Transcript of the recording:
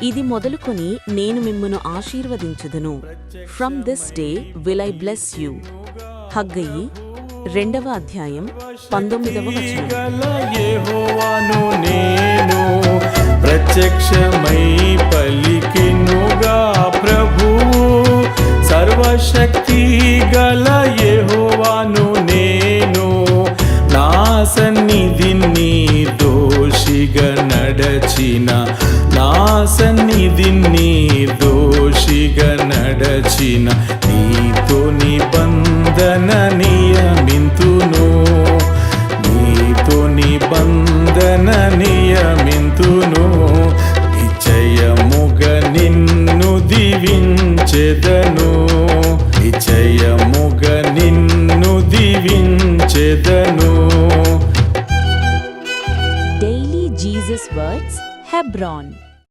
ఇది మొదలుకొని నేను మిమ్మును ఆశీర్వదించుదును. From this day will I bless you. Haggai 2వ అధ్యాయం 19వ వచనం. యెహోవాను నేను ప్రత్యక్షమై పలికెనుగా ప్రభువు, సర్వశక్తి గల యెహోవాను నేను నా సన్నిధిని దోషిగా నడచిన, నా సన్నిధిని దోషిగా నడచిన నీతో నిబంధన నియమింతును, నీతో నిబంధన నియమింతును. నిశ్చయముగా నిన్ను దీవించెదను, నిశ్చయముగా నిన్ను దీవించెదను. Daily Jesus words, హెబ్రాన్.